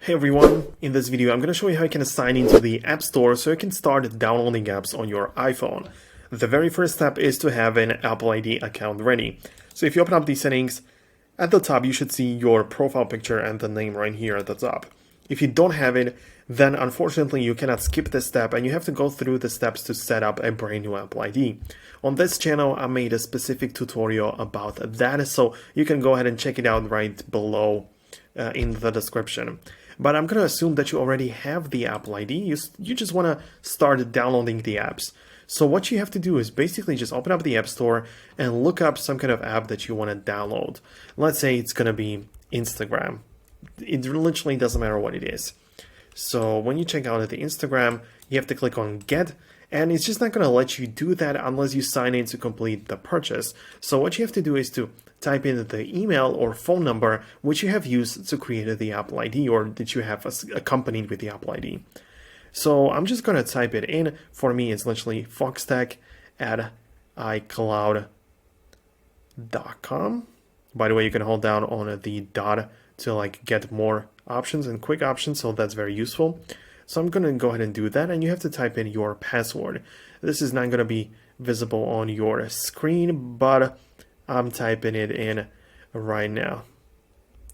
Hey everyone, in this video I'm going to show you how you can sign into the App Store so you can start downloading apps on your iPhone. The very first step is to have an Apple ID account ready. So if you open up these settings, at the top you should see your profile picture and the name right here at the top. If you don't have it, then unfortunately you cannot skip this step and you have to go through the steps to set up a brand new Apple ID. On this channel I made a specific tutorial about that, so you can go ahead and check it out right below in the description. But I'm going to assume that you already have the Apple ID. You just want to start downloading the apps. So what you have to do is basically just open up the App Store and look up some kind of app that you want to download. Let's say it's going to be Instagram. It literally doesn't matter what it is. So when you check out the Instagram, you have to click on Get, and it's just not going to let you do that unless you sign in to complete the purchase. So what you have to do is to type in the email or phone number which you have used to create the Apple ID or that you have accompanied with the Apple ID. So I'm just going to type it in. For me, it's literally foxtecc@icloud.com. By the way, you can hold down on the dot to get more options and quick options, so that's very useful. So I'm going to go ahead and do that, and you have to type in your password. This is not going to be visible on your screen, but I'm typing it in right now.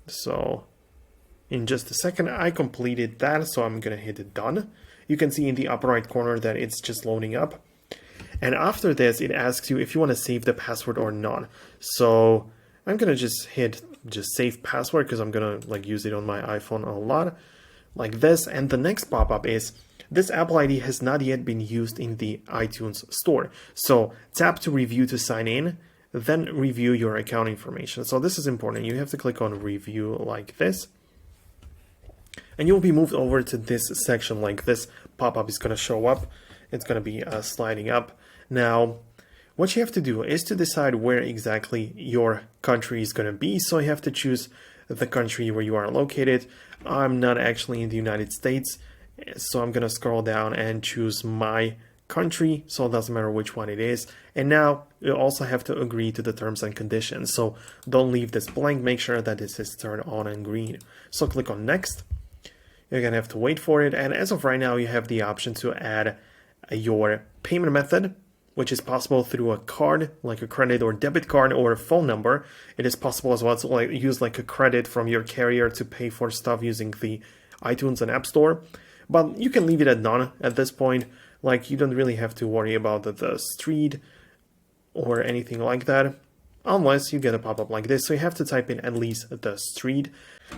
So in just a second, I completed that, so I'm going to hit done. You can see in the upper right corner that it's just loading up. And after this, it asks you if you want to save the password or not. So I'm going to just hit save password because I'm going to use it on my iPhone a lot, like this. And the next pop-up is, this Apple ID has not yet been used in the iTunes store. So tap to review to sign in, then review your account information. So this is important. You have to click on review like this, and you'll be moved over to this section. Like this pop-up is going to show up. It's going to be sliding up. Now, what you have to do is to decide where exactly your country is going to be. So you have to choose the country where you are located. I'm not actually in the United States, so I'm going to scroll down and choose my country, so it doesn't matter which one it is. And now you also have to agree to the terms and conditions, so don't leave this blank. Make sure that this is turned on and green. So click on next. You're gonna have to wait for it, and as of right now you have the option to add your payment method, which is possible through a card, like a credit or debit card, or a phone number. It is possible as well to use a credit from your carrier to pay for stuff using the iTunes and App Store, but you can leave it at none at this point. You don't really have to worry about the street or anything like that, unless you get a pop-up like this. So you have to type in at least the street.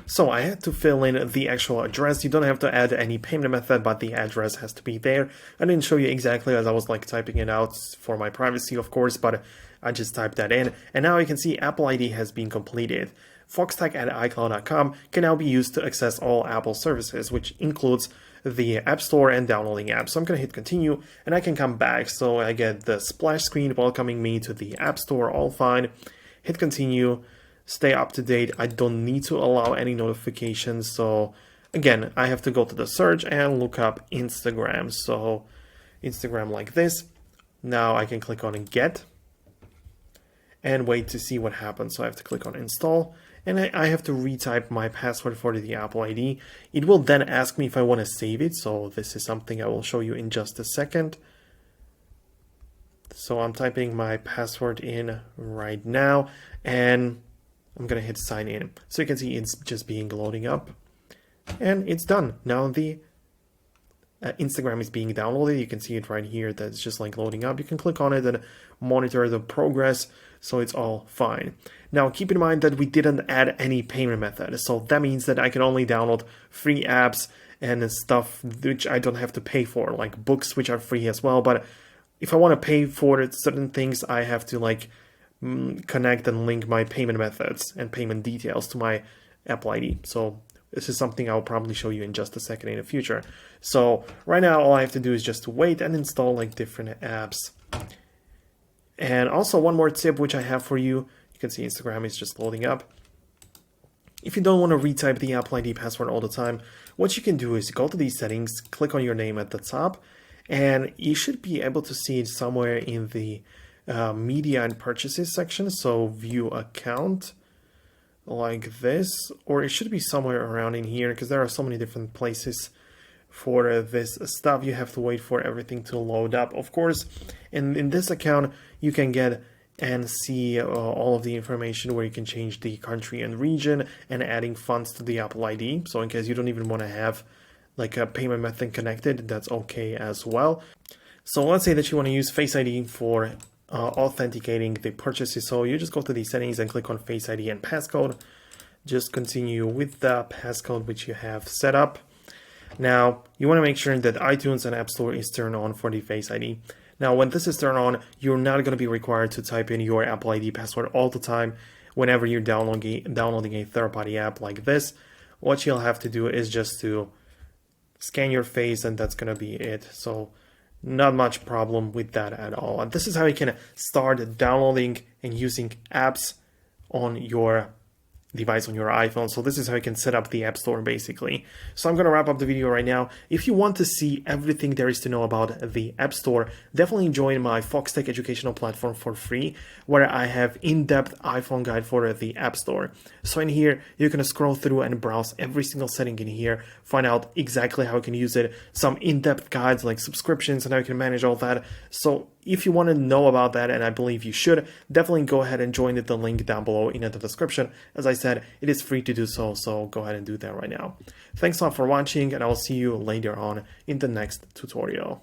So I had to fill in the actual address. You don't have to add any payment method, but the address has to be there. I didn't show you exactly as I was typing it out for my privacy, of course, but I just typed that in. And now you can see Apple ID has been completed. Foxtecc@icloud.com can now be used to access all Apple services, which includes the App Store and downloading apps. So I'm going to hit continue, and I can come back. So I get the splash screen welcoming me to the App Store, all fine. Hit continue, stay up to date. I don't need to allow any notifications. So again, I have to go to the search and look up Instagram. So Instagram like this. Now I can click on get and wait to see what happens. So I have to click on install, and I have to retype my password for the Apple ID. It will then ask me if I want to save it. So this is something I will show you in just a second. So I'm typing my password in right now, and I'm going to hit sign in. So you can see it's just loading up, and it's done. Now the Instagram is being downloaded. You can see it right here that it's just loading up. You can click on it and monitor the progress, so it's all fine. Now keep in mind that we didn't add any payment method, so that means that I can only download free apps and stuff which I don't have to pay for, like books, which are free as well. But if I want to pay for certain things, I have to connect and link my payment methods and payment details to my Apple ID. So this is something I'll probably show you in just a second in the future. So right now, all I have to do is just wait and install different apps. And also one more tip which I have for you. You can see Instagram is just loading up. If you don't want to retype the Apple ID password all the time, what you can do is go to these settings, click on your name at the top, and you should be able to see it somewhere in the media and purchases section. So view account. like this, or it should be somewhere around in here because there are so many different places for this stuff. You have to wait for everything to load up. Of course, in this account, you can get and see all of the information where you can change the country and region and adding funds to the Apple ID. So in case you don't even want to have like a payment method connected, that's okay as well. So let's say that you want to use Face ID for authenticating the purchases. So you just go to the settings and click on Face ID and passcode. Just continue with the passcode which you have set up. Now, you want to make sure that iTunes and App Store is turned on for the Face ID. Now, when this is turned on, you're not going to be required to type in your Apple ID password all the time whenever you're downloading a third-party app like this. What you'll have to do is just to scan your face, and that's going to be it. So not much problem with that at all. And this is how you can start downloading and using apps on your device, on your iPhone. So this is how you can set up the App Store basically. So I'm going to wrap up the video right now. If you want to see everything there is to know about the App Store, definitely join my Foxtecc educational platform for free, where I have in-depth iPhone guide for the App Store. So in here, you can scroll through and browse every single setting in here, find out exactly how you can use it, some in-depth guides like subscriptions and how you can manage all that. So if you want to know about that, and I believe you should, definitely go ahead and join the link down below in the description. As I said, it is free to do so, so go ahead and do that right now. Thanks a lot for watching, and I will see you later on in the next tutorial.